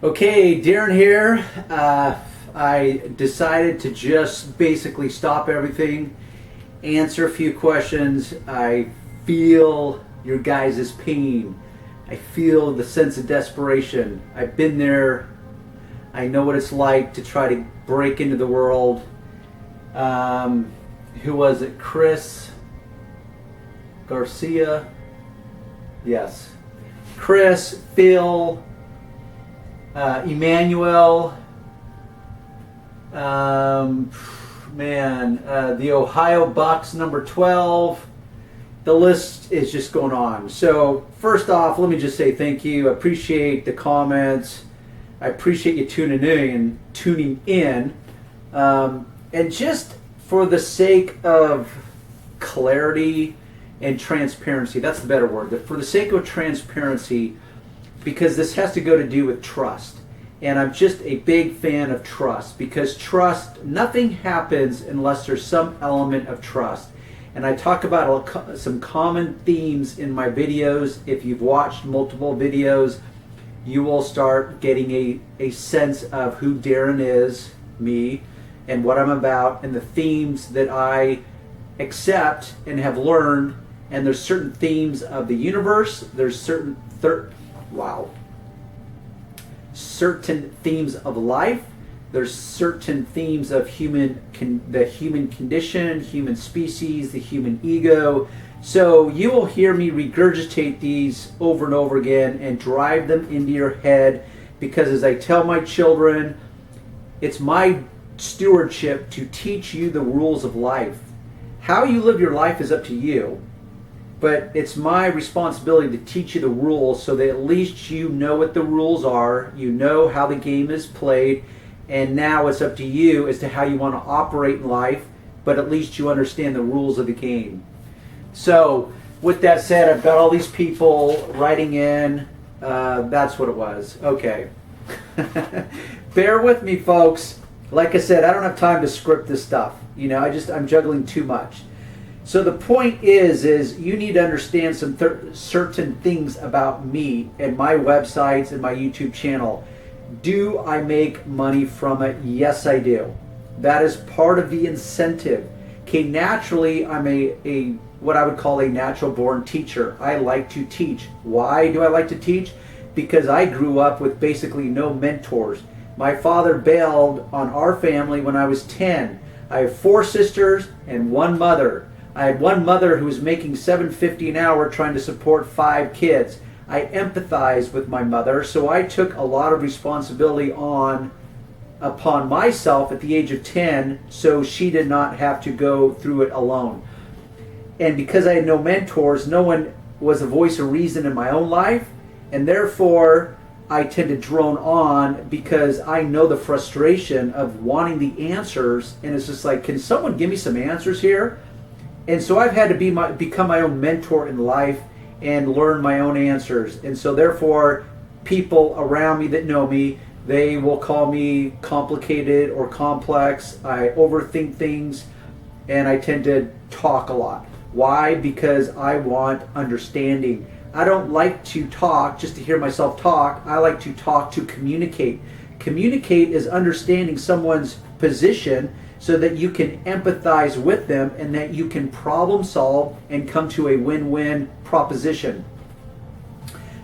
Okay, Darren here. I decided to just basically stop everything, answer a few questions. I feel your guys' pain. I feel the sense of desperation. I've been there. I know what it's like to try to break into the world. Who was it? Chris Garcia? Yes. Chris, Phil, Emmanuel, the Ohio Bucks, number 12. The list is just going on. So first off, let me just say thank you. I appreciate the comments. I appreciate you tuning in. And just for the sake of clarity and transparency, that's the better word. For the sake of transparency, because this has to go to do with trust. And I'm just a big fan of trust, because trust, nothing happens unless there's some element of trust. And I talk about some common themes in my videos. If you've watched multiple videos, you will start getting a sense of who Darren is, me, and what I'm about, and the themes that I accept and have learned. And there's certain themes of the universe, there's certain themes of life, there's certain themes of the human condition, human species, the human ego. So you will hear me regurgitate these over and over again and drive them into your head, because as I tell my children, it's my stewardship to teach you the rules of life. How you live your life is up to you. But it's my responsibility to teach you the rules, so that at least you know what the rules are, you know how the game is played, and now it's up to you as to how you want to operate in life, but at least you understand the rules of the game. So with that said, I've got all these people writing in. That's what it was. Okay. Bear with me, folks. Like I said, I don't have time to script this stuff. I'm juggling too much. So the point is you need to understand some certain things about me and my websites and my YouTube channel. Do I make money from it? Yes, I do. That is part of the incentive. Okay, naturally, I'm a what I would call a natural born teacher. I like to teach. Why do I like to teach? Because I grew up with basically no mentors. My father bailed on our family when I was 10. I have 4 sisters and 1 mother. I had 1 mother who was making $7.50 an hour trying to support 5 kids. I empathized with my mother, so I took a lot of responsibility upon myself at the age of 10, so she did not have to go through it alone. And because I had no mentors, no one was a voice of reason in my own life, and therefore I tend to drone on, because I know the frustration of wanting the answers, and it's just like, can someone give me some answers here? And so I've had to become my own mentor in life and learn my own answers. And so therefore, people around me that know me, they will call me complicated or complex. I overthink things, and I tend to talk a lot. Why? Because I want understanding. I don't like to talk just to hear myself talk. I like to talk to communicate. Communicate is understanding someone's position, so that you can empathize with them and that you can problem solve and come to a win-win proposition.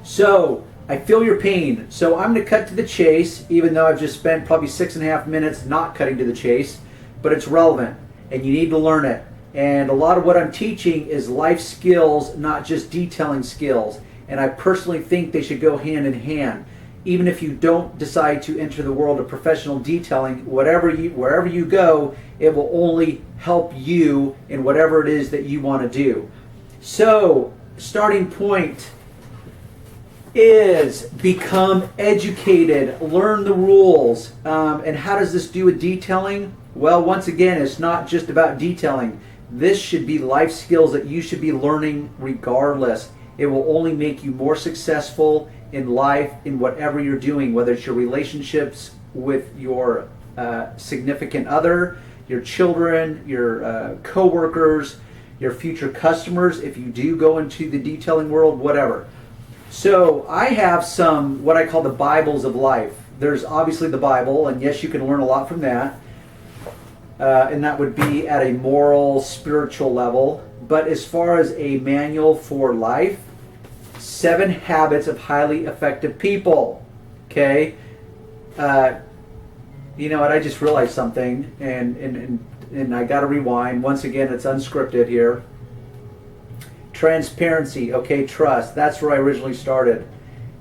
So I feel your pain. So I'm going to cut to the chase, even though I've just spent probably 6.5 minutes not cutting to the chase, but it's relevant and you need to learn it. And a lot of what I'm teaching is life skills, not just detailing skills. And I personally think they should go hand in hand. Even if you don't decide to enter the world of professional detailing, wherever you go, it will only help you in whatever it is that you want to do. So, starting point is become educated, learn the rules. And how does this do with detailing? Well, once again, it's not just about detailing. This should be life skills that you should be learning regardless. It will only make you more successful in life, in whatever you're doing, whether it's your relationships with your significant other, your children, your co-workers, your future customers, if you do go into the detailing world, whatever. So I have some, what I call the Bibles of life. there's obviously the Bible, and yes, you can learn a lot from that. And that would be at a moral, spiritual level. But as far as a manual for life, 7 Habits of Highly Effective People. Okay? You know what? I just realized something, and I got to rewind. Once again, it's unscripted here. Transparency. Okay, trust. That's where I originally started.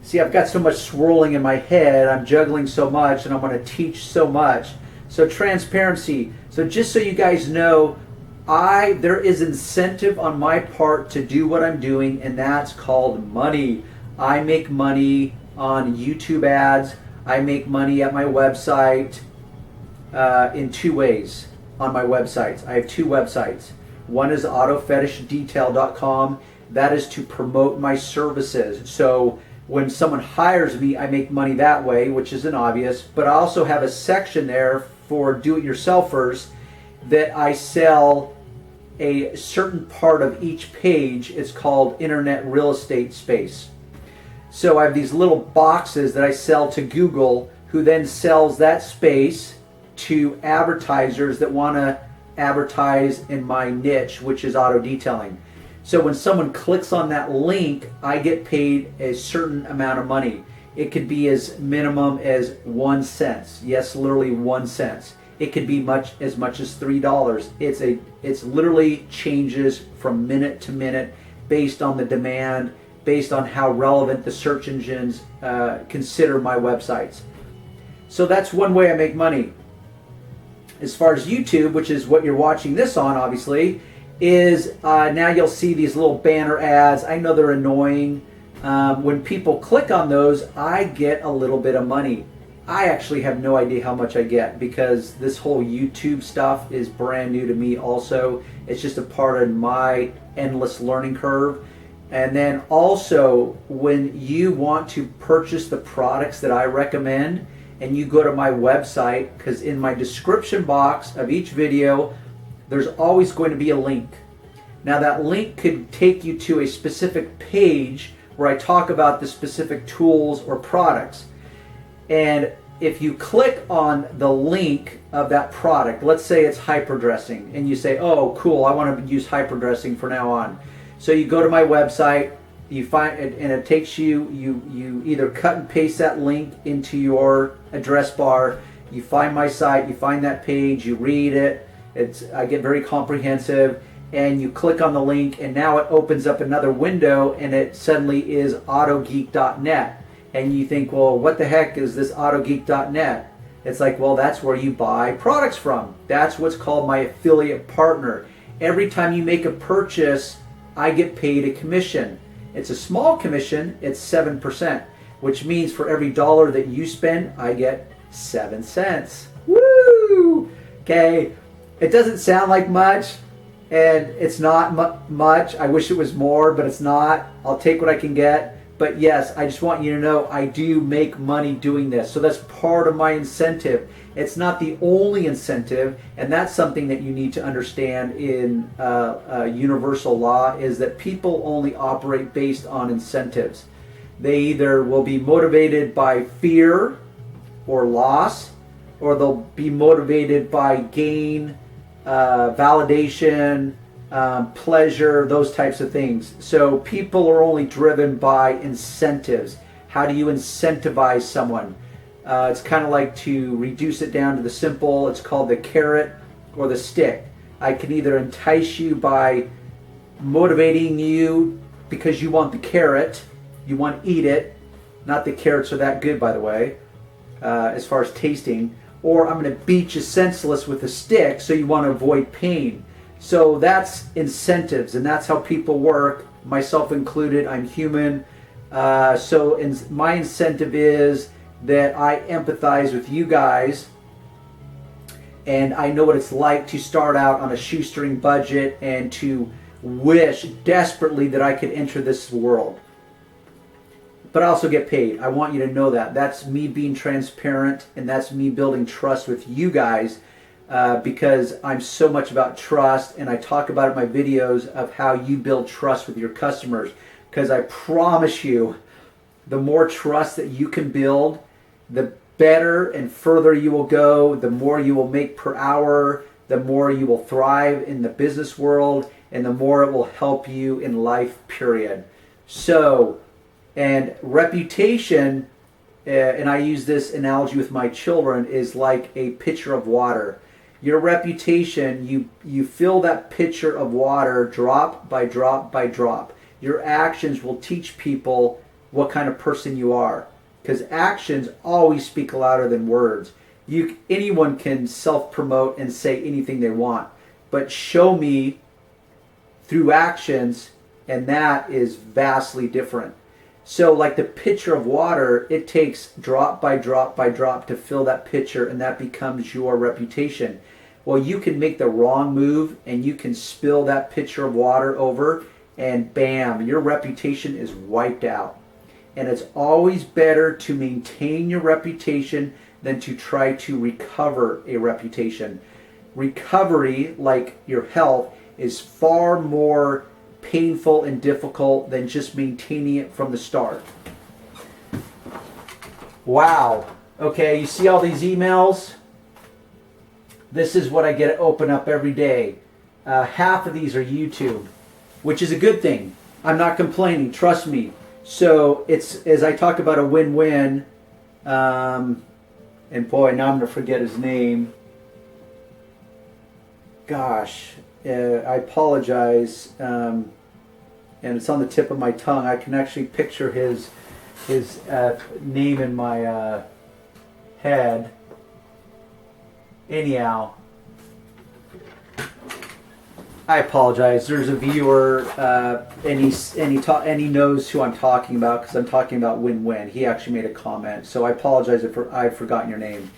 See, I've got so much swirling in my head. I'm juggling so much, and I'm going to teach so much. So transparency. So just so you guys know, there is incentive on my part to do what I'm doing, and that's called money. I make money on YouTube ads. I make money at my website in 2 ways on my websites. I have 2 websites. One is autofetishdetail.com. That is to promote my services. So when someone hires me, I make money that way, which isn't obvious. But I also have a section there for do-it-yourselfers that I sell a certain part of each page. It's called internet real estate space. So I have these little boxes that I sell to Google, who then sells that space to advertisers that want to advertise in my niche, which is auto detailing. So when someone clicks on that link, I get paid a certain amount of money. It could be as minimum as 1 cent. Yes, literally 1 cent. It could be as much as $3. It's literally changes from minute to minute based on the demand, based on how relevant the search engines consider my websites. So that's one way I make money. As far as YouTube, which is what you're watching this on, obviously, is now you'll see these little banner ads. I know they're annoying. When people click on those, I get a little bit of money. I actually have no idea how much I get because this whole YouTube stuff is brand new to me also. It's just a part of my endless learning curve. And then also, when you want to purchase the products that I recommend, and you go to my website, because in my description box of each video, there's always going to be a link. Now that link could take you to a specific page where I talk about the specific tools or products. And if you click on the link of that product, let's say it's hyperdressing, and you say, oh cool, I want to use hyperdressing from now on. So you go to my website, you find it, and it takes you either cut and paste that link into your address bar, you find my site, you find that page, you read it, I get very comprehensive, and you click on the link, and now it opens up another window, and it suddenly is autogeek.net. And you think, well, what the heck is this autogeek.net? It's like, well, that's where you buy products from. That's what's called my affiliate partner. Every time you make a purchase, I get paid a commission. It's a small commission, it's 7%, which means for every dollar that you spend, I get 7 cents. Woo! Okay, it doesn't sound like much, and it's not much. I wish it was more, but it's not. I'll take what I can get. But yes, I just want you to know I do make money doing this. So that's part of my incentive. It's not the only incentive, and that's something that you need to understand in universal law, is that people only operate based on incentives. They either will be motivated by fear or loss, or they'll be motivated by gain, validation, pleasure, those types of things. So people are only driven by incentives. How do you incentivize someone? It's kind of like, to reduce it down to the simple, it's called the carrot or the stick. I can either entice you by motivating you because you want the carrot, you want to eat it. Not that carrots are that good, by the way, as far as tasting. Or I'm going to beat you senseless with a stick so you want to avoid pain. So that's incentives, and that's how people work, myself included. I'm human. So my incentive is that I empathize with you guys, and I know what it's like to start out on a shoestring budget and to wish desperately that I could enter this world. But I also get paid. I want you to know that. That's me being transparent, and that's me building trust with you guys. Because I'm so much about trust, and I talk about it in my videos of how you build trust with your customers. Because I promise you, the more trust that you can build, the better and further you will go, the more you will make per hour, the more you will thrive in the business world, and the more it will help you in life, period. So, and reputation, and I use this analogy with my children, is like a pitcher of water. Your reputation, you fill that pitcher of water drop by drop by drop. Your actions will teach people what kind of person you are, because actions always speak louder than words. Anyone can self-promote and say anything they want, but show me through actions, and that is vastly different. So like the pitcher of water, it takes drop by drop by drop to fill that pitcher, and that becomes your reputation. Well, you can make the wrong move and you can spill that pitcher of water over, and bam, your reputation is wiped out. And it's always better to maintain your reputation than to try to recover a reputation. Recovery, like your health, is far more painful and difficult than just maintaining it from the start. Wow. Okay, you see all these emails? This is what I get to open up every day. Half of these are YouTube, which is a good thing. I'm not complaining, trust me. So it's, as I talk about, a win-win. And boy, now I'm going to forget his name. Gosh, I apologize. And it's on the tip of my tongue. I can actually picture his name in my head. Anyhow, I apologize. There's a viewer, and he knows who I'm talking about, because I'm talking about win-win. He actually made a comment, so I apologize if I've forgotten your name.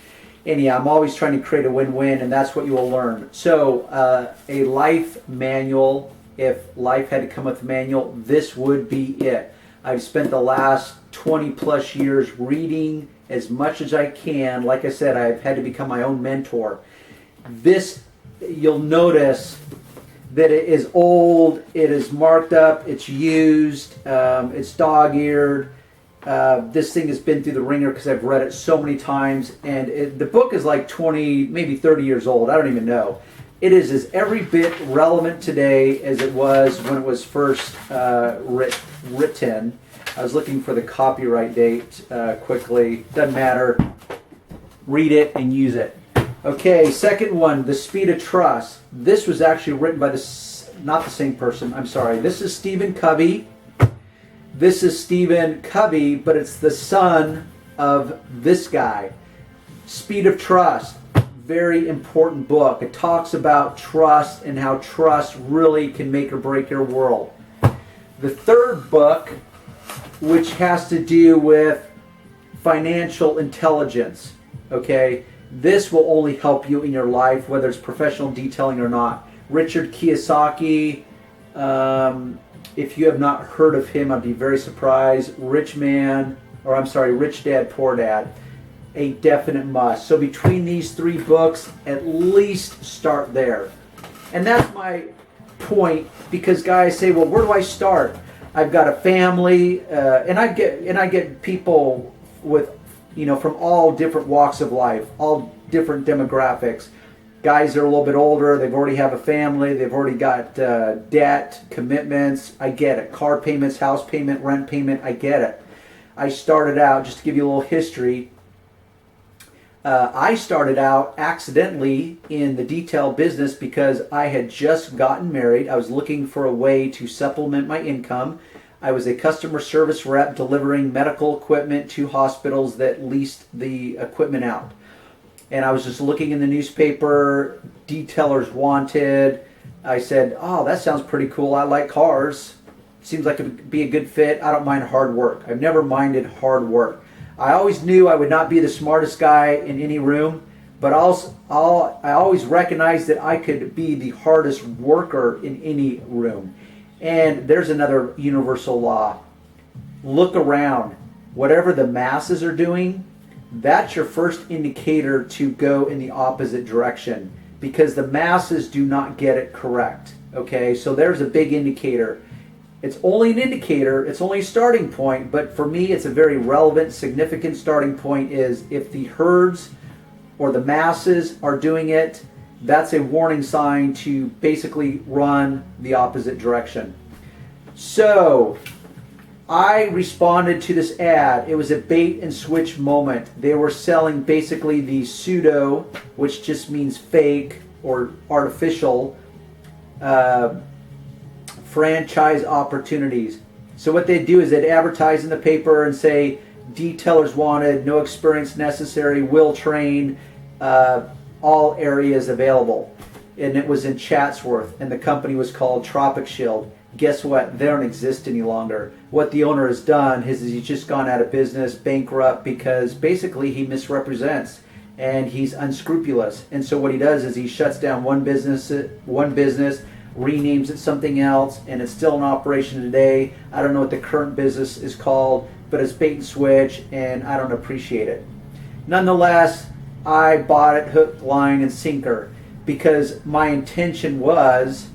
Anyhow, I'm always trying to create a win-win, and that's what you will learn. So, a life manual. If life had to come with a manual, this would be it. I've spent the last 20 plus years reading as much as I can. Like I said, I've had to become my own mentor. This, you'll notice that it is old, it is marked up, it's used, it's dog-eared. This thing has been through the ringer because I've read it so many times, and the book is like 20, maybe 30 years old. I don't even know. It is every bit relevant today as it was when it was first written. I was looking for the copyright date quickly. Doesn't matter. Read it and use it. Okay, second one, The Speed of Trust. This was actually written by not the same person. I'm sorry. This is Stephen Covey. This is Stephen Covey, but it's the son of this guy. Speed of Trust. Very important book. It talks about trust and how trust really can make or break your world. The third book, which has to do with financial intelligence, okay? This will only help you in your life, whether it's professional detailing or not. Richard Kiyosaki, if you have not heard of him, I'd be very surprised. Rich Dad, Poor Dad. A definite must. So between these three books, at least start there. And that's my point, because guys say, well, where do I start? I've got a family, and I get people with, from all different walks of life, all different demographics. Guys that are a little bit older, they've already have a family, they've already got debt, commitments. I get it. Car payments, house payment, rent payment, I get it. I started out, just to give you a little history, I started out accidentally in the detail business because I had just gotten married. I was looking for a way to supplement my income. I was a customer service rep delivering medical equipment to hospitals that leased the equipment out. And I was just looking in the newspaper, detailers wanted. I said, oh, that sounds pretty cool. I like cars. Seems like it would be a good fit. I don't mind hard work. I've never minded hard work. I always knew I would not be the smartest guy in any room, but I always recognized that I could be the hardest worker in any room. And there's another universal law. Look around. Whatever the masses are doing, that's your first indicator to go in the opposite direction, because the masses do not get it correct. Okay, so there's a big indicator. It's only an indicator, it's only a starting point, but for me it's a very relevant, significant starting point. Is if the herds or the masses are doing it, that's a warning sign to basically run the opposite direction. So I responded to this ad. It was a bait and switch moment. They were selling basically the pseudo, which just means fake or artificial, franchise opportunities. So what they'd do is they'd advertise in the paper and say, detailers wanted, no experience necessary, will train, all areas available. And it was in Chatsworth, and the company was called Tropic Shield. Guess what? They don't exist any longer. What the owner has done is he's just gone out of business, bankrupt, because basically he misrepresents and he's unscrupulous. And so what he does is he shuts down one business, renames it something else, and it's still in operation today. I don't know what the current business is called, but it's bait and switch, and I don't appreciate it. Nonetheless, I bought it hook, line, and sinker because my intention was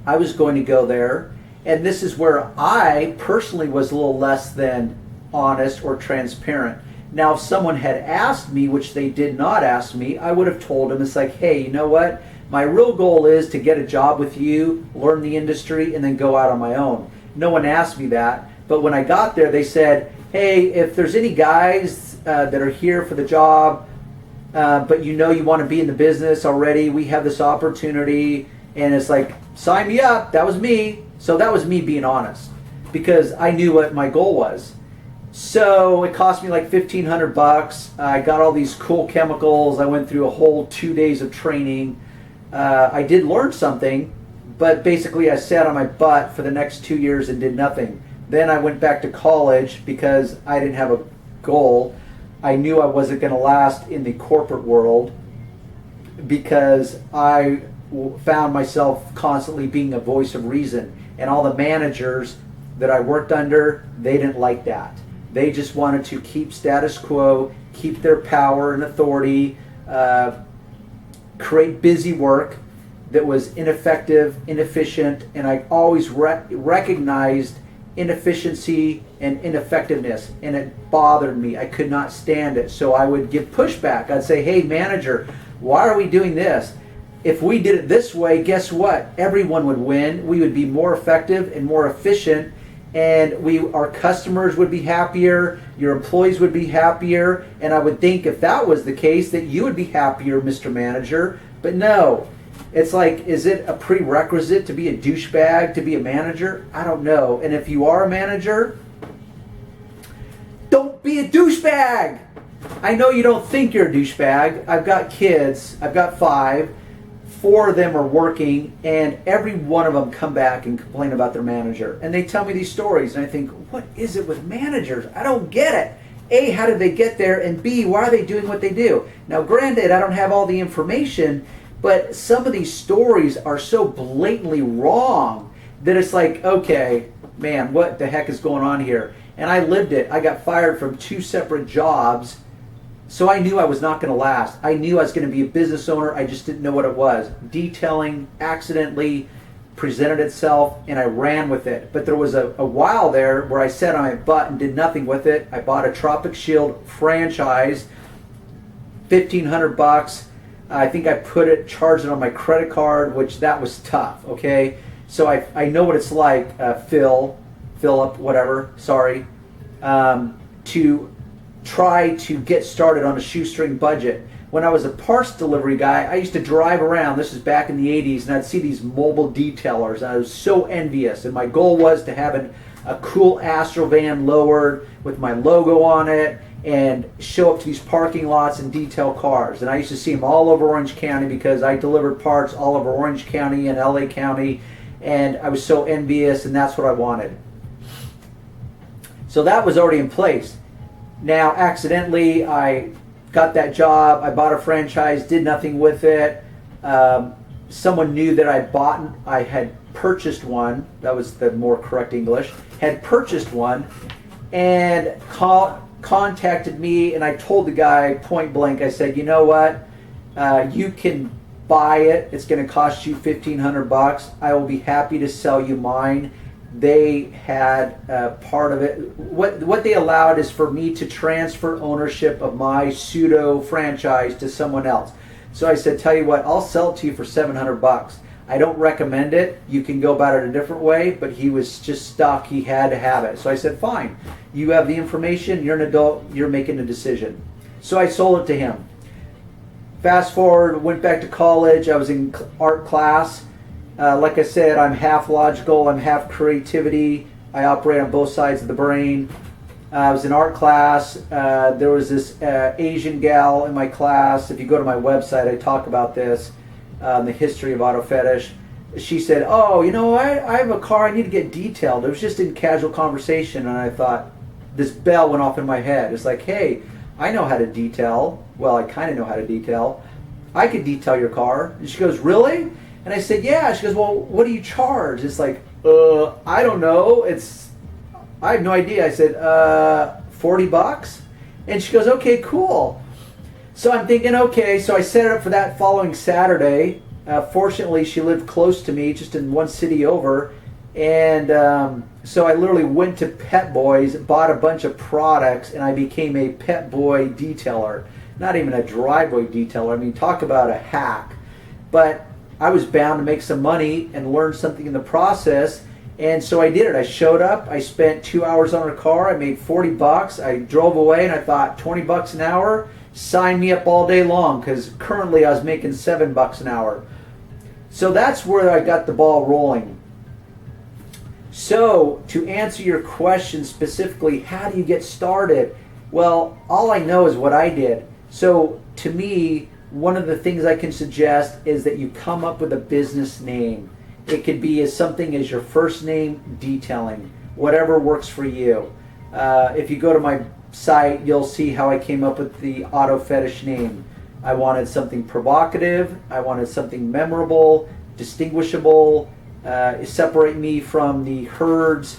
I was going to go there, and this is where I personally was a little less than honest or transparent. Now, if someone had asked me, which they did not ask me, I would have told them, it's like, hey, you know what? My real goal is to get a job with you, learn the industry, and then go out on my own. No one asked me that, but when I got there, they said, hey, if there's any guys that are here for the job, but you know you want to be in the business already, we have this opportunity, and it's like, sign me up. That was me. So that was me being honest because I knew what my goal was. So it cost me like $1,500. I got all these cool chemicals. I went through a whole 2 days of training. I did learn something, but basically I sat on my butt for the next 2 years and did nothing. Then I went back to college because I didn't have a goal. I knew I wasn't going to last in the corporate world because I found myself constantly being a voice of reason, and all the managers that I worked under, they didn't like that. They just wanted to keep status quo, keep their power and authority, create busy work that was ineffective, inefficient, and I always recognized inefficiency and ineffectiveness, and it bothered me. I could not stand it. So I would give pushback. I'd say, hey, manager, why are we doing this? If we did it this way, guess what? Everyone would win. We would be more effective and more efficient, and our customers would be happier, your employees would be happier, and I would think if that was the case that you would be happier, Mr. Manager. But no. It's like, is it a prerequisite to be a douchebag, to be a manager? I don't know. And if you are a manager, don't be a douchebag. I know you don't think you're a douchebag. I've got kids. I've got 5. 4 of them are working, and every one of them come back and complain about their manager. And they tell me these stories, and I think, what is it with managers? I don't get it. A, how did they get there? And B, why are they doing what they do? Now, granted, I don't have all the information, but some of these stories are so blatantly wrong that it's like, okay, man, what the heck is going on here? And I lived it. I got fired from 2 separate jobs. So I knew I was not going to last. I knew I was going to be a business owner. I just didn't know what it was. Detailing accidentally presented itself, and I ran with it. But there was a while there where I sat on my butt and did nothing with it. I bought a Tropic Shield franchise, $1,500. I think I charged it on my credit card, which that was tough, okay? So I know what it's like, Philip, whatever, sorry, to try to get started on a shoestring budget. When I was a parts delivery guy, I used to drive around, this is back in the 80s, and I'd see these mobile detailers, and I was so envious, and my goal was to have a cool Astro van lowered with my logo on it, and show up to these parking lots and detail cars. And I used to see them all over Orange County because I delivered parts all over Orange County and LA County, and I was so envious, and that's what I wanted. So that was already in place. Now, accidentally, I got that job, I bought a franchise, did nothing with it. Someone knew that I had purchased one, that was the more correct English, had purchased one, and contacted me, and I told the guy point blank, I said, you know what, you can buy it. It's going to cost you $1,500. I will be happy to sell you mine. They had part of it. What they allowed is for me to transfer ownership of my pseudo franchise to someone else. So I said, tell you what, I'll sell it to you for $700. I don't recommend it. You can go about it a different way, but he was just stuck. He had to have it. So I said, fine. You have the information. You're an adult. You're making a decision. So I sold it to him. Fast forward, went back to college. I was in art class. Like I said, I'm half logical. I'm half creativity. I operate on both sides of the brain. I was in art class. There was this Asian gal in my class. If you go to my website, I talk about this. The history of auto fetish. She said, oh, you know, I have a car, I need to get detailed. It was just in casual conversation, and I thought, this bell went off in my head. It's like, hey, I know how to detail. Well, I kind of know how to detail. I could detail your car. And she goes, really? And I said, yeah. She goes, well, what do you charge? It's like, I don't know. I have no idea. I said, $40? And she goes, okay, cool. So I'm thinking, okay, so I set it up for that following Saturday. Fortunately, she lived close to me, just in one city over. And so I literally went to Pet Boys, bought a bunch of products, and I became a Pet Boy detailer. Not even a driveway detailer. I mean, talk about a hack. But I was bound to make some money and learn something in the process. And so I did it. I showed up. I spent 2 hours on her car. I made $40. I drove away, and I thought, $20 an hour? Sign me up all day long, because currently I was making $7 an hour. So that's where I got the ball rolling. So to answer your question specifically, how do you get started? Well, all I know is what I did. So to me, one of the things I can suggest is that you come up with a business name. It could be as something as your first name, detailing, whatever works for you. If you go to my site, you'll see how I came up with the auto fetish name. I wanted something provocative. I wanted something memorable, distinguishable, separate me from the herds.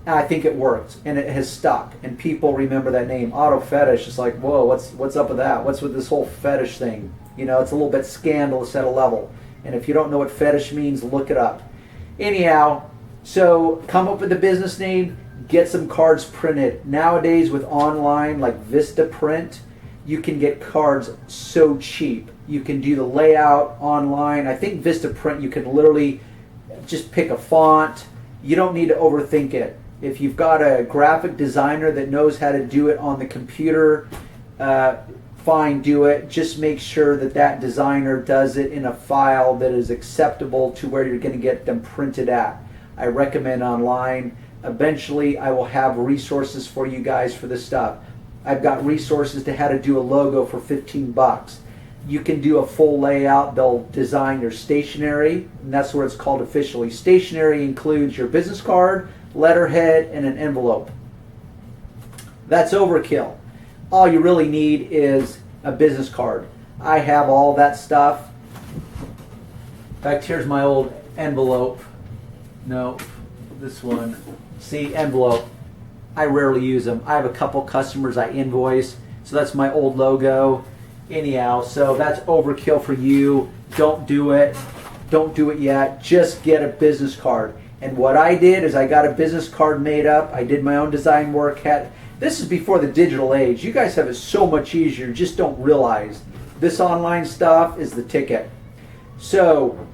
I think it worked, and it has stuck, and people remember that name. Auto fetish is like, whoa, what's up with that? What's with this whole fetish thing? You know, it's a little bit scandalous at a level. And if you don't know what fetish means, look it up. Anyhow, so come up with a business name. Get some cards printed. Nowadays with online like Vistaprint, you can get cards so cheap. You can do the layout online. I think Vistaprint, you can literally just pick a font. You don't need to overthink it. If you've got a graphic designer that knows how to do it on the computer, fine, do it. Just make sure that that designer does it in a file that is acceptable to where you're going to get them printed at. I recommend online. Eventually, I will have resources for you guys for this stuff. I've got resources to how to do a logo for $15. You can do a full layout. They'll design your stationery, and that's what it's called officially. Stationery includes your business card, letterhead, and an envelope. That's overkill. All you really need is a business card. I have all that stuff. In fact, here's my old envelope. No, this one. See, envelope. I rarely use them. I have a couple customers I invoice, so that's my old logo. Anyhow, so that's overkill for you. Don't do it. Don't do it yet. Just get a business card. And what I did is I got a business card made up. I did my own design work. This is before the digital age. You guys have it so much easier. Just don't realize. This online stuff is the ticket. So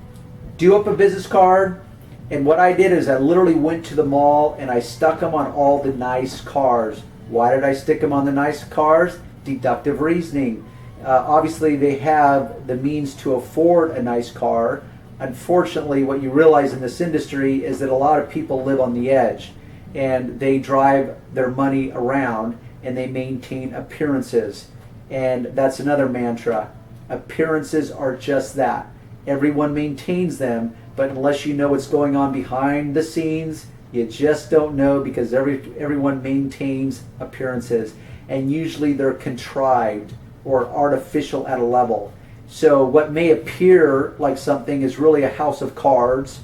do up a business card. And what I did is I literally went to the mall and I stuck them on all the nice cars. Why did I stick them on the nice cars? Deductive reasoning. Obviously, they have the means to afford a nice car. Unfortunately, what you realize in this industry is that a lot of people live on the edge, and they drive their money around and they maintain appearances. And that's another mantra. Appearances are just that. Everyone maintains them, but unless you know what's going on behind the scenes, you just don't know, because everyone maintains appearances, and usually they're contrived or artificial at a level. So what may appear like something is really a house of cards,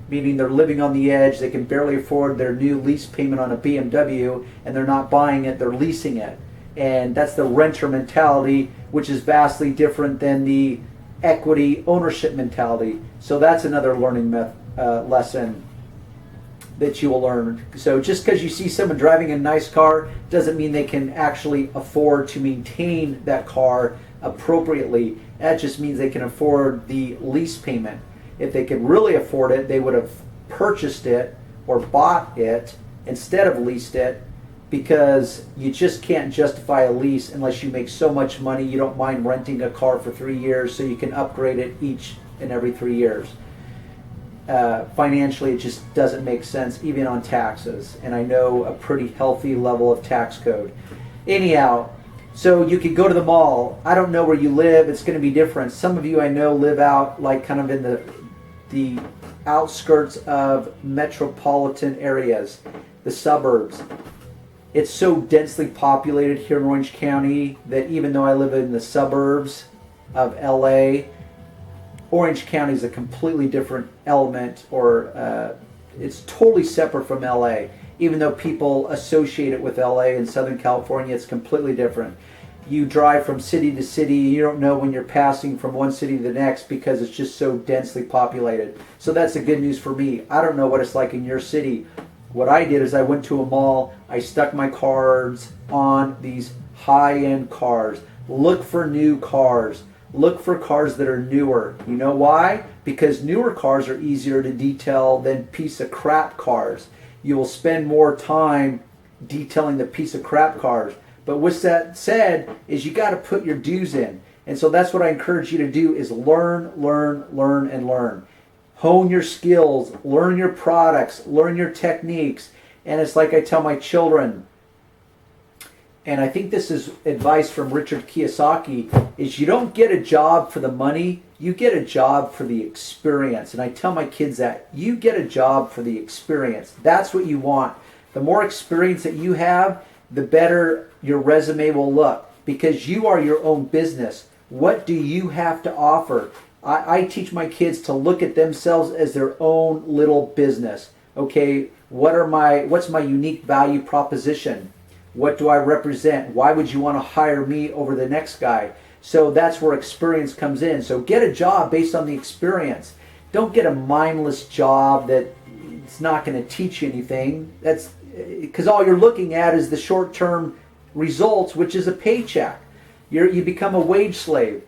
meaning they're living on the edge. They can barely afford their new lease payment on a BMW, and they're not buying it, they're leasing it. And that's the renter mentality, which is vastly different than the equity, ownership mentality. So that's another learning lesson that you will learn. So just because you see someone driving a nice car doesn't mean they can actually afford to maintain that car appropriately. That just means they can afford the lease payment. If they could really afford it, they would have purchased it or bought it instead of leased it, because you just can't justify a lease unless you make so much money you don't mind renting a car for 3 years so you can upgrade it each and every 3 years. Financially, it just doesn't make sense, even on taxes. And I know a pretty healthy level of tax code. Anyhow, so you could go to the mall. I don't know where you live. It's going to be different. Some of you I know live out like kind of in the outskirts of metropolitan areas, the suburbs. It's so densely populated here in Orange County that even though I live in the suburbs of LA, Orange County is a completely different element, or it's totally separate from LA. Even though people associate it with LA and Southern California, it's completely different. You drive from city to city, you don't know when you're passing from one city to the next because it's just so densely populated. So that's the good news for me. I don't know what it's like in your city. What I did is I went to a mall, I stuck my cards on these high-end cars. Look for new cars. Look for cars that are newer. You know why? Because newer cars are easier to detail than piece of crap cars. You will spend more time detailing the piece of crap cars. But with that said, is you got to put your dues in. And so that's what I encourage you to do, is learn, and learn. Hone your skills, learn your products, learn your techniques. And it's like I tell my children, and I think this is advice from Richard Kiyosaki, is you don't get a job for the money, you get a job for the experience. And I tell my kids that. You get a job for the experience. That's what you want. The more experience that you have, the better your resume will look, because you are your own business. What do you have to offer? I teach my kids to look at themselves as their own little business. Okay, what's my unique value proposition? What do I represent? Why would you want to hire me over the next guy? So that's where experience comes in. So get a job based on the experience. Don't get a mindless job that it's not going to teach you anything. That's because all you're looking at is the short-term results, which is a paycheck. You become a wage slave.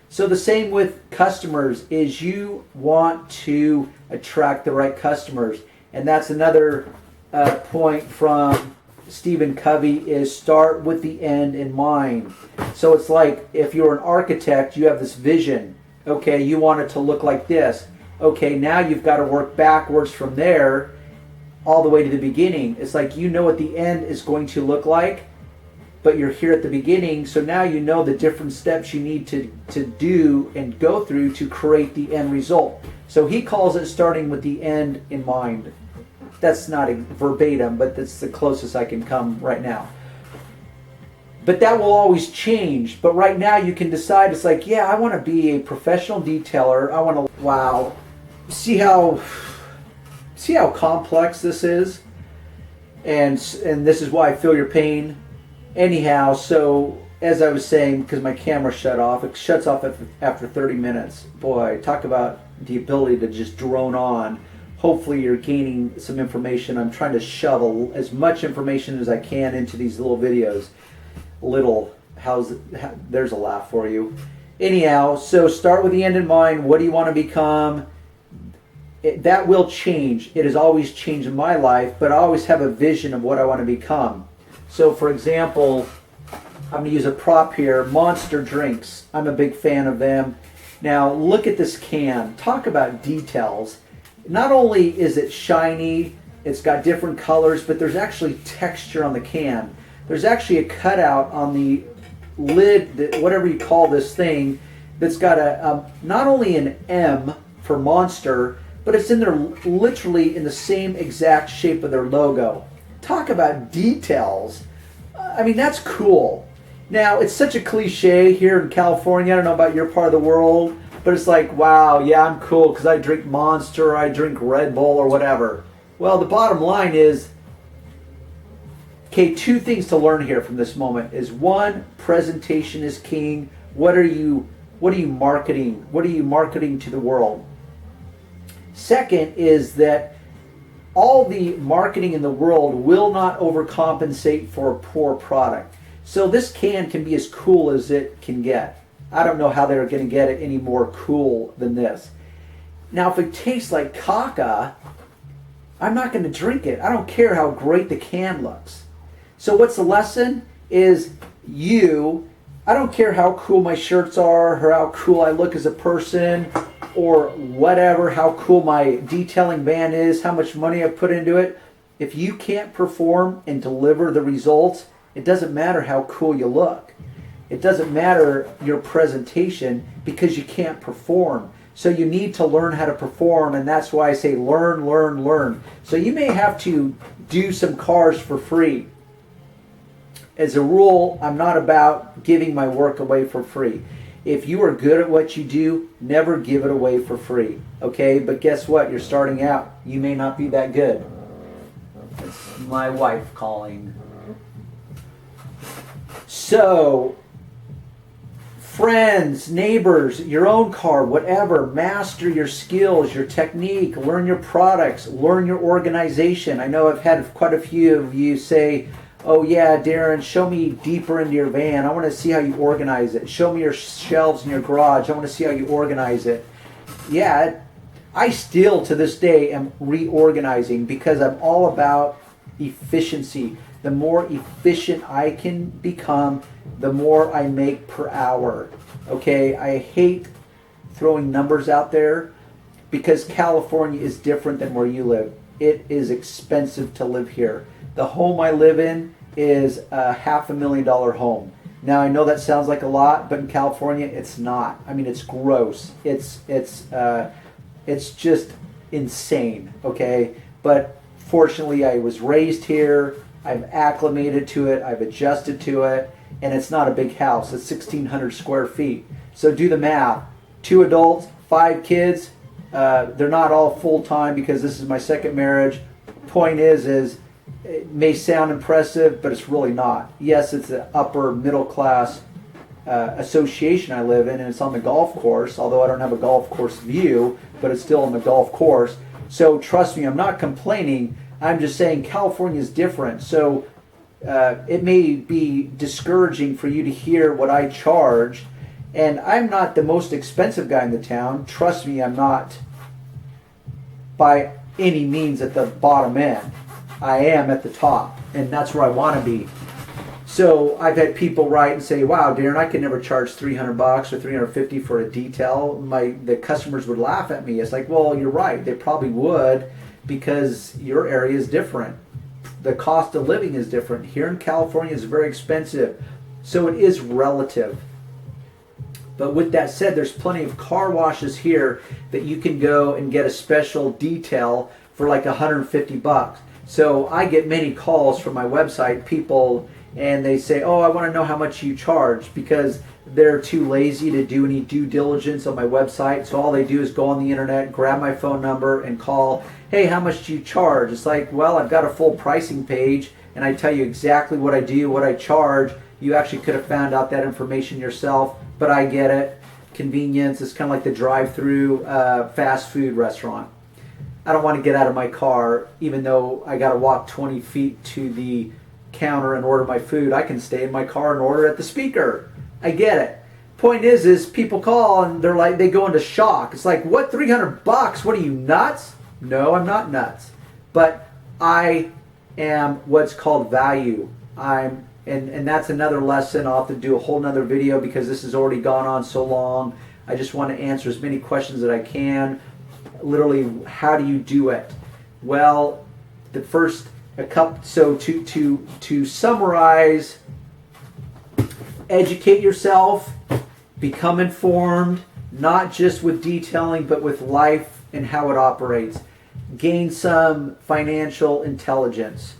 So the same with customers, is you want to attract the right customers. And that's another point from Stephen Covey, is start with the end in mind. So it's like if you're an architect, you have this vision. Okay, you want it to look like this. Okay, now you've got to work backwards from there all the way to the beginning. It's like you know what the end is going to look like, but you're here at the beginning, so now you know the different steps you need to do and go through to create the end result. So he calls it starting with the end in mind. That's not a verbatim, but that's the closest I can come right now. But that will always change. But right now you can decide, it's like, yeah, I want to be a professional detailer. I want to, wow. See how complex this is? And this is why I feel your pain. Anyhow, so as I was saying, because my camera shut off, it shuts off after 30 minutes. Boy, talk about the ability to just drone on. Hopefully you're gaining some information. I'm trying to shove as much information as I can into these little videos. There's a laugh for you. Anyhow, so start with the end in mind. What do you want to become? That will change. It has always changed in my life, but I always have a vision of what I want to become. So for example, I'm going to use a prop here, Monster drinks. I'm a big fan of them. Now look at this can. Talk about details. Not only is it shiny, it's got different colors, but there's actually texture on the can. There's actually a cutout on the lid, whatever you call this thing, that's got not only an M for Monster, but it's in there literally in the same exact shape of their logo. Talk about details. I mean, that's cool. Now, it's such a cliche here in California. I don't know about your part of the world, but it's like, wow, yeah, I'm cool because I drink Monster, I drink Red Bull or whatever. Well, the bottom line is, okay, two things to learn here from this moment is, one, presentation is king. What are you What are you marketing? What are you marketing to the world? Second is that all the marketing in the world will not overcompensate for a poor product. So this can be as cool as it can get. I don't know how they're going to get it any more cool than this. Now, if it tastes like caca, I'm not going to drink it. I don't care how great the can looks. So what's the lesson? Is I don't care how cool my shirts are, or how cool I look as a person, or whatever, how cool my detailing van is, how much money I put into it. If you can't perform and deliver the results, it doesn't matter how cool you look. It doesn't matter your presentation, because you can't perform. So you need to learn how to perform, and that's why I say learn, learn, learn. So you may have to do some cars for free. As a rule, I'm not about giving my work away for free. If you are good at what you do, never give it away for free. Okay? But guess what? You're starting out. You may not be that good. It's my wife calling. So, friends, neighbors, your own car, whatever, master your skills, your technique, learn your products, learn your organization. I know I've had quite a few of you say, oh yeah, Darren, show me deeper into your van. I want to see how you organize it. Show me your shelves in your garage. I want to see how you organize it. Yeah, I still to this day am reorganizing, because I'm all about efficiency. The more efficient I can become, the more I make per hour. Okay, I hate throwing numbers out there, because California is different than where you live. It is expensive to live here. The home I live in is a $500,000 home. Now I know that sounds like a lot, but in California it's not. I mean, it's gross. It's just insane. Okay, but fortunately I was raised here. I've acclimated to it. I've adjusted to it, and it's not a big house. It's 1,600 square feet. So do the math. 2 adults, 5 kids. They're not all full time, because this is my second marriage. Point is it may sound impressive, but it's really not. Yes, it's an upper middle class association I live in, and it's on the golf course, although I don't have a golf course view, but it's still on the golf course. So trust me, I'm not complaining. I'm just saying California is different. So it may be discouraging for you to hear what I charge, and I'm not the most expensive guy in the town. Trust me, I'm not by any means at the bottom end. I am at the top, and that's where I want to be. So I've had people write and say, wow, Darren, I could never charge $300 or $350 for a detail. The customers would laugh at me. It's like, well, you're right. They probably would, because your area is different. The cost of living is different. Here in California is very expensive. So it is relative. But with that said, there's plenty of car washes here that you can go and get a special detail for like $150. So I get many calls from my website, people, and they say, oh, I want to know how much you charge, because they're too lazy to do any due diligence on my website. So all they do is go on the internet, grab my phone number, and call, hey, how much do you charge? It's like, well, I've got a full pricing page, and I tell you exactly what I do, what I charge. You actually could have found out that information yourself, but I get it. Convenience. It's kind of like the drive-through fast food restaurant. I don't want to get out of my car, even though I got to walk 20 feet to the counter and order my food. I can stay in my car and order at the speaker. I get it. Point is people call and they're like, they go into shock. It's like, what, $300? What are you, nuts? No, I'm not nuts. But I am what's called value. And that's another lesson. I'll have to do a whole nother video, because this has already gone on so long. I just want to answer as many questions that I can. Literally, how do you do it? Well, the first so to summarize, educate yourself, become informed, not just with detailing, but with life and how it operates. Gain some financial intelligence.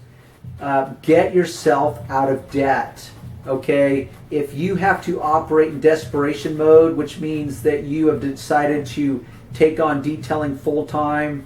Get yourself out of debt. Okay? If you have to operate in desperation mode, which means that you have decided to take on detailing full time,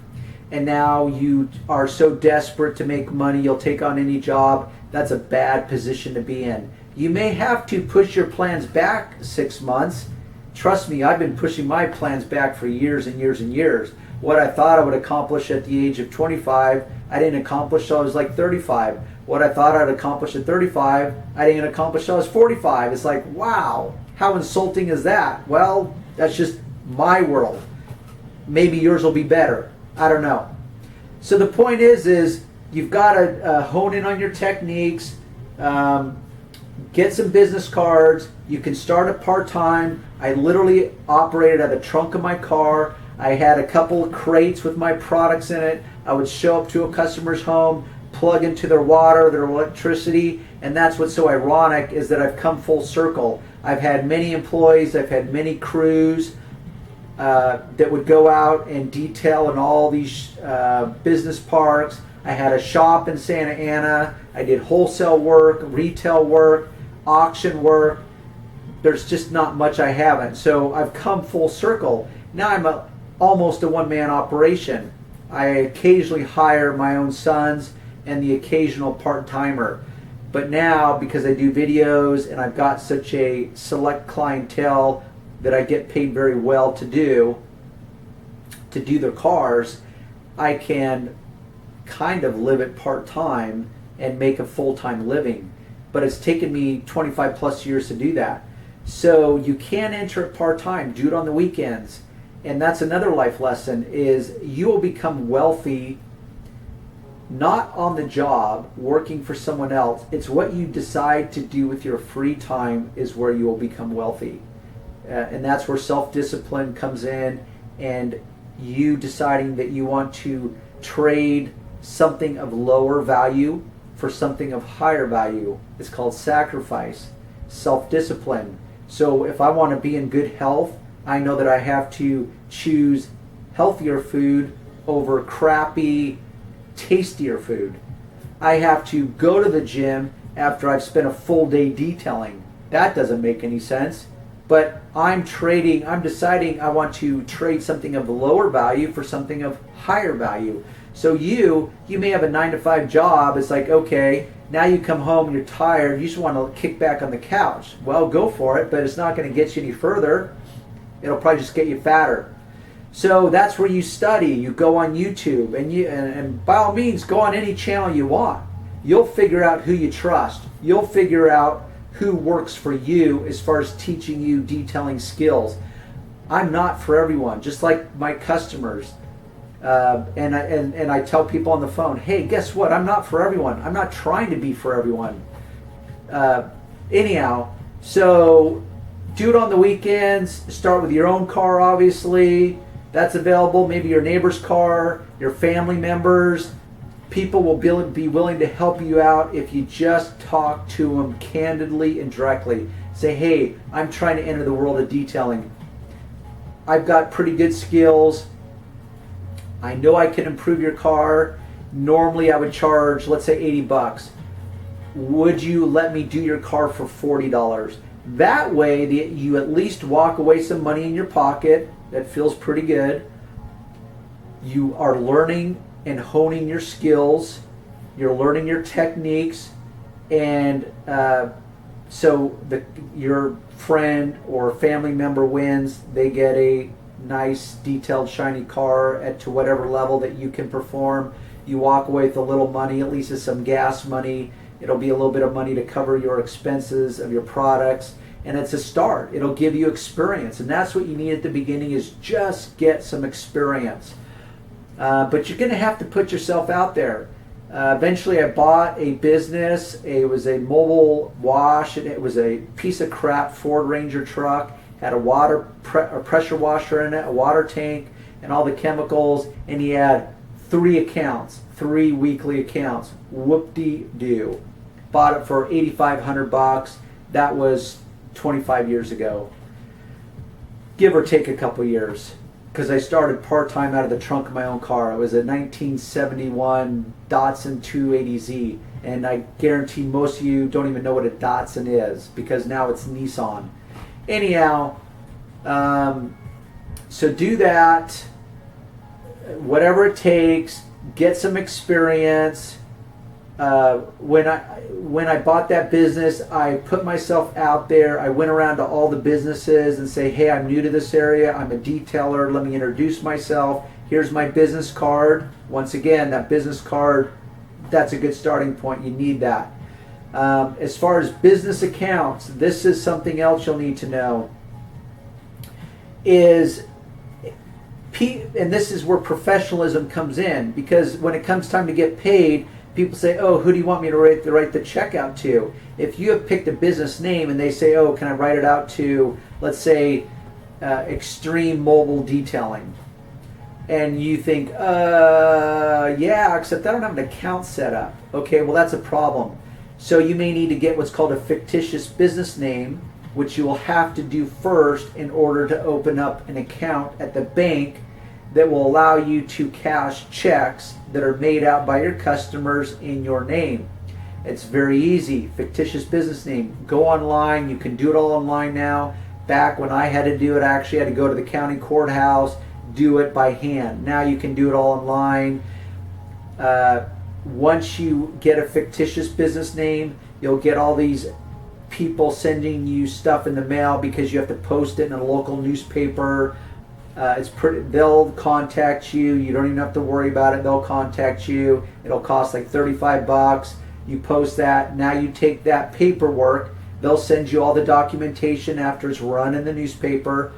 and now you are so desperate to make money you'll take on any job, that's a bad position to be in. You may have to push your plans back 6 months Trust me, I've been pushing my plans back for years and years and years. What I thought I would accomplish at the age of 25, I didn't accomplish till I was like 35. What I thought I'd accomplish at 35, I didn't accomplish till I was 45. It's like, wow, how insulting is that? Well, that's just my world. Maybe yours will be better. I don't know. So the point is you've got to hone in on your techniques, get some business cards. You can start it part-time. I literally operated out of the trunk of my car. I had a couple of crates with my products in it. I would show up to a customer's home, plug into their water, their electricity, and that's what's so ironic is that I've come full circle. I've had many employees, I've had many crews that would go out and detail in all these business parks. I had a shop in Santa Ana. I did wholesale work, retail work, auction work. There's just not much I haven't. So I've come full circle. Now I'm almost a one-man operation. I occasionally hire my own sons and the occasional part-timer. But now, because I do videos and I've got such a select clientele that I get paid very well to do their cars, I can kind of live it part-time and make a full-time living. But it's taken me 25 plus years to do that. So you can enter it part-time, do it on the weekends. And that's another life lesson is you will become wealthy not on the job working for someone else. It's what you decide to do with your free time is where you will become wealthy. And that's where self-discipline comes in, and you deciding that you want to trade something of lower value for something of higher value. It's called sacrifice, self-discipline. So if I want to be in good health, I know that I have to choose healthier food over crappy, tastier food. I have to go to the gym after I've spent a full day detailing. That doesn't make any sense. But I'm deciding I want to trade something of lower value for something of higher value. So you may have a 9-to-5 job. It's like, okay, now you come home, you're tired, you just want to kick back on the couch. Well, go for it, but it's not going to get you any further. It'll probably just get you fatter. So that's where you study. You go on YouTube, and by all means, go on any channel you want. You'll figure out who you trust. You'll figure out who works for you as far as teaching you detailing skills. I'm not for everyone, just like my customers. And I tell people on the phone, hey, guess what? I'm not for everyone. I'm not trying to be for everyone. Anyhow, so do it on the weekends. Start with your own car, obviously. That's available. Maybe your neighbor's car, your family members. People will be willing to help you out if you just talk to them candidly and directly. Say, hey, I'm trying to enter the world of detailing. I've got pretty good skills. I know I can improve your car. Normally I would charge, let's say, $80. Would you let me do your car for $40? That way you at least walk away some money in your pocket. That feels pretty good. You are learning and honing your skills. You're learning your techniques. And so your friend or family member wins. They get a nice, detailed, shiny car to whatever level that you can perform. You walk away with a little money, at least it's some gas money. It'll be a little bit of money to cover your expenses of your products. And it's a start. It'll give you experience. And that's what you need at the beginning is just get some experience. But you're going to have to put yourself out there. Eventually I bought a business. It was a mobile wash, and it was a piece of crap Ford Ranger truck. Had a pressure washer in it, a water tank, and all the chemicals. And he had 3 accounts, 3 weekly accounts. Whoop-de-doo. Bought it for $8,500. That was 25 years ago. Give or take a couple years. Because I started part-time out of the trunk of my own car. It was a 1971 Datsun 280Z. And I guarantee most of you don't even know what a Datsun is, because now it's Nissan. Anyhow, so do that. Whatever it takes, get some experience. When I bought that business, I put myself out there. I went around to all the businesses and say, hey, I'm new to this area. I'm a detailer. Let me introduce myself. Here's my business card. Once again, that business card, that's a good starting point. You need that. As far as business accounts, this is something else you'll need to know. And this is where professionalism comes in, because when it comes time to get paid, people say, oh, who do you want me to write the check out to? If you have picked a business name and they say, oh, can I write it out to, let's say, Extreme Mobile Detailing, and you think, yeah, except I don't have an account set up. Okay, well, that's a problem. So you may need to get what's called a fictitious business name, which you will have to do first in order to open up an account at the bank that will allow you to cash checks that are made out by your customers in your name. It's very easy. Fictitious business name. Go online. You can do it all online now. Back when I had to do it, I actually had to go to the county courthouse, do it by hand. Now you can do it all online. Once you get a fictitious business name, you'll get all these people sending you stuff in the mail because you have to post it in a local newspaper. They'll contact you. You don't even have to worry about it. They'll contact you. It'll cost like $35. You post that. Now you take that paperwork. They'll send you all the documentation after it's run in the newspaper.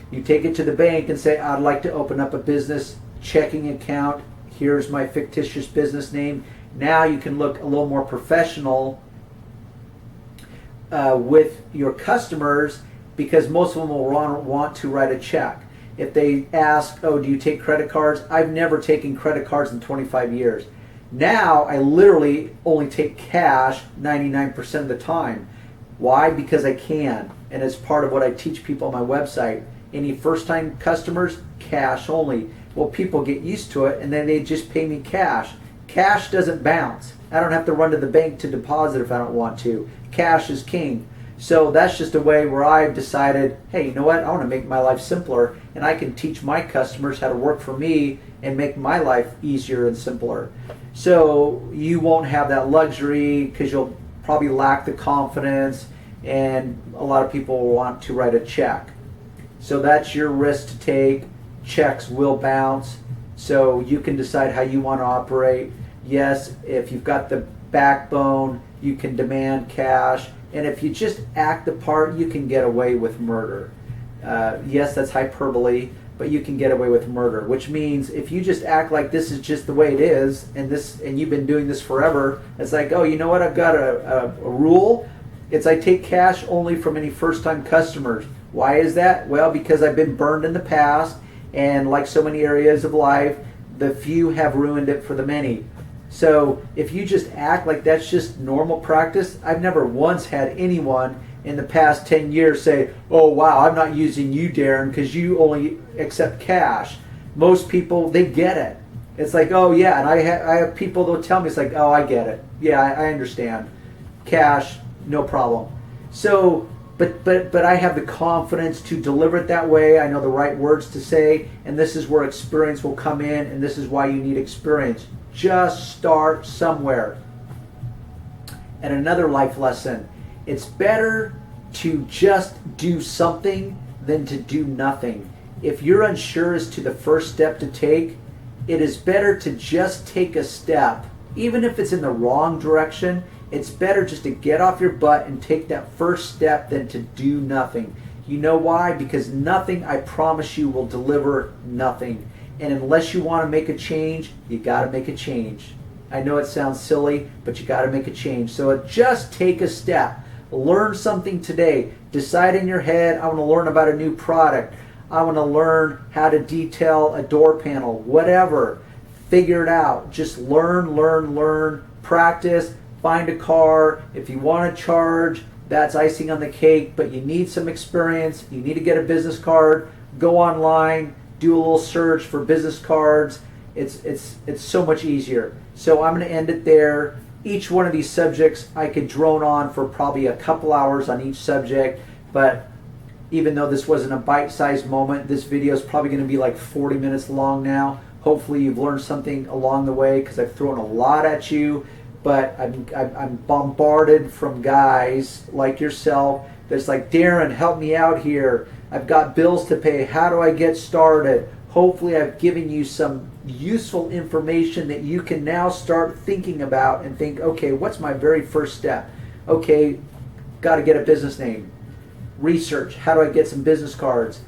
You take it to the bank and say, I'd like to open up a business checking account. Here's my fictitious business name. Now you can look a little more professional with your customers, because most of them will want to write a check. If they ask, oh, do you take credit cards? I've never taken credit cards in 25 years. Now I literally only take cash 99% of the time. Why? Because I can, and it's part of what I teach people on my website. Any first-time customers, cash only. Well, people get used to it, and then they just pay me cash. Cash doesn't bounce. I don't have to run to the bank to deposit if I don't want to. Cash is king. So that's just a way where I've decided, hey, you know what? I want to make my life simpler, and I can teach my customers how to work for me and make my life easier and simpler. So you won't have that luxury because you'll probably lack the confidence, and a lot of people will want to write a check. So that's your risk to take. Checks will bounce, so you can decide how you want to operate. Yes, if you've got the backbone, you can demand cash. And if you just act the part, you can get away with murder. Yes, that's hyperbole, but you can get away with murder, which means if you just act like this is just the way it is, and you've been doing this forever, it's like, oh, you know what? I've got a rule. It's I take cash only from any first-time customers. Why is that? Well, because I've been burned in the past, and like so many areas of life, the few have ruined it for the many. So if you just act like that's just normal practice, I've never once had anyone in the past 10 years say, oh wow, I'm not using you, Darren, because you only accept cash. Most people, they get it. It's like, oh yeah, and I have people that will tell me, it's like, oh, I get it. Yeah, I understand. Cash, no problem. So, but I have the confidence to deliver it that way. I know the right words to say, and this is where experience will come in, and this is why you need experience. Just start somewhere. And another life lesson, it's better to just do something than to do nothing. If you're unsure as to the first step to take, it is better to just take a step. Even if it's in the wrong direction, it's better just to get off your butt and take that first step than to do nothing. You know why? Because nothing, I promise you, will deliver nothing. And unless you want to make a change, you got to make a change. I know it sounds silly, but you got to make a change. So just take a step. Learn something today. Decide in your head, I want to learn about a new product. I want to learn how to detail a door panel. Whatever. Figure it out. Just learn, practice. Find a car. If you want to charge, that's icing on the cake, but you need some experience. You need to get a business card. Go online. Do a little search for business cards. It's so much easier. So I'm going to end it there. Each one of these subjects I could drone on for probably a couple hours on each subject, but even though this wasn't a bite-sized moment, this video is probably going to be like 40 minutes long now. Hopefully you've learned something along the way, because I've thrown a lot at you. but I'm bombarded from guys like yourself that's like, Darren, help me out here. I've got bills to pay. How do I get started? Hopefully I've given you some useful information that you can now start thinking about and think, okay, what's my very first step? Okay, got to get a business name. Research, how do I get some business cards?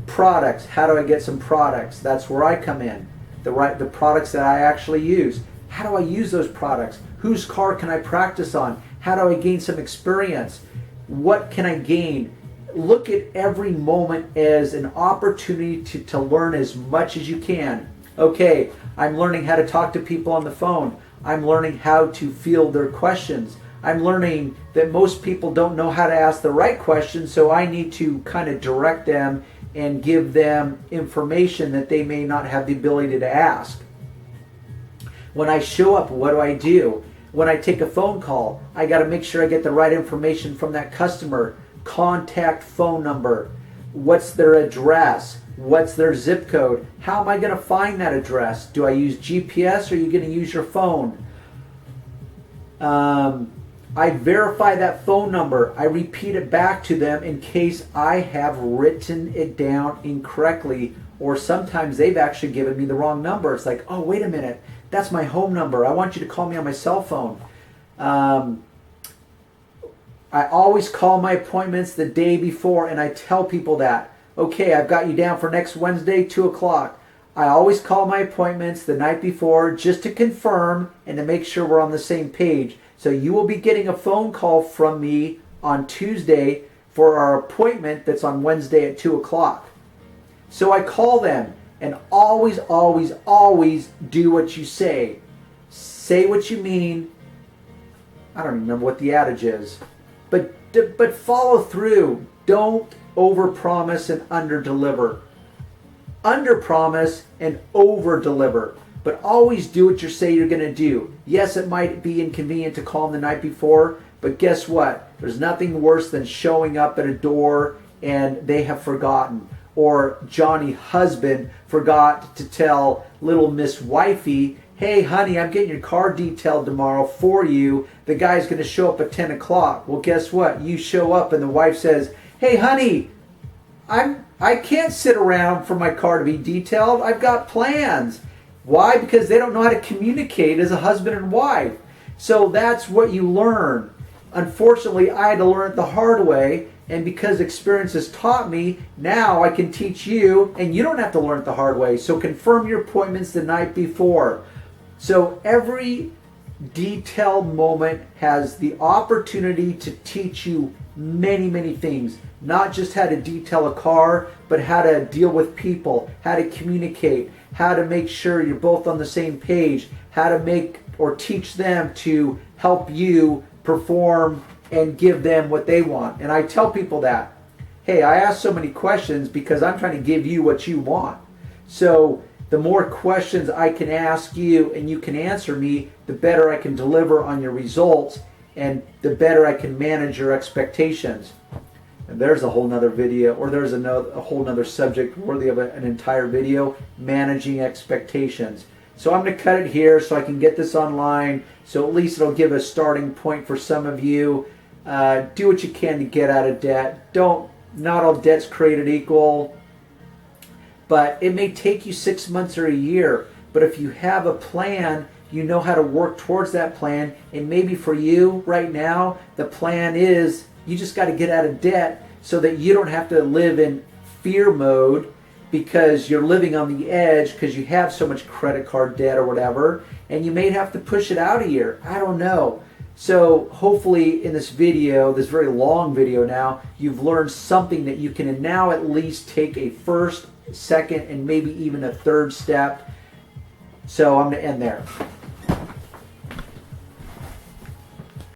Products, how do I get some products? That's where I come in. The products that I actually use. How do I use those products? Whose car can I practice on? How do I gain some experience? What can I gain? Look at every moment as an opportunity to learn as much as you can. Okay, I'm learning how to talk to people on the phone. I'm learning how to field their questions. I'm learning that most people don't know how to ask the right questions, so I need to kind of direct them and give them information that they may not have the ability to ask. When I show up, what do? When I take a phone call, I got to make sure I get the right information from that customer. Contact phone number. What's their address? What's their zip code? How am I going to find that address? Do I use GPS or are you going to use your phone? I verify that phone number. I repeat it back to them in case I have written it down incorrectly, or sometimes they've actually given me the wrong number. It's like, oh, wait a minute, that's my home number. I want you to call me on my cell phone. I always call my appointments the day before, and I tell people that. Okay, I've got you down for next Wednesday, 2 o'clock. I always call my appointments the night before just to confirm and to make sure we're on the same page. So you will be getting a phone call from me on Tuesday for our appointment that's on Wednesday at 2 o'clock. So I call them, and always, always, always do what you say. Say what you mean. I don't remember what the adage is. But follow through. Don't overpromise and underdeliver. Underpromise and overdeliver. But always do what you say you're going to do. Yes, it might be inconvenient to call them the night before, but guess what? There's nothing worse than showing up at a door and they have forgotten. Or Johnny husband forgot to tell little Miss Wifey, hey honey, I'm getting your car detailed tomorrow for you. The guy's going to show up at 10 o'clock. Well, guess what? You show up and the wife says, hey honey, I can't sit around for my car to be detailed. I've got plans. Why? Because they don't know how to communicate as a husband and wife. So that's what you learn. Unfortunately, I had to learn it the hard way, and because experience has taught me, now I can teach you, and you don't have to learn it the hard way. So confirm your appointments the night before. So every detailed moment has the opportunity to teach you many, many things. Not just how to detail a car, but how to deal with people, how to communicate, how to make sure you're both on the same page, how to make or teach them to help you perform and give them what they want. And I tell people that, hey, I ask so many questions because I'm trying to give you what you want. So the more questions I can ask you and you can answer me, the better I can deliver on your results and the better I can manage your expectations. And there's a whole nother video, or there's a whole nother subject worthy of an entire video, managing expectations. So I'm going to cut it here so I can get this online, so at least it'll give a starting point for some of you. Do what you can to get out of debt. Not all debt's created equal, but it may take you 6 months or a year. But if you have a plan, you know how to work towards that plan. And maybe for you right now, the plan is you just got to get out of debt so that you don't have to live in fear mode because you're living on the edge because you have so much credit card debt or whatever, and you may have to push it out a year. I don't know. So hopefully in this video, this very long video now, you've learned something that you can now at least take a first, second, and maybe even a third step. So I'm going to end there.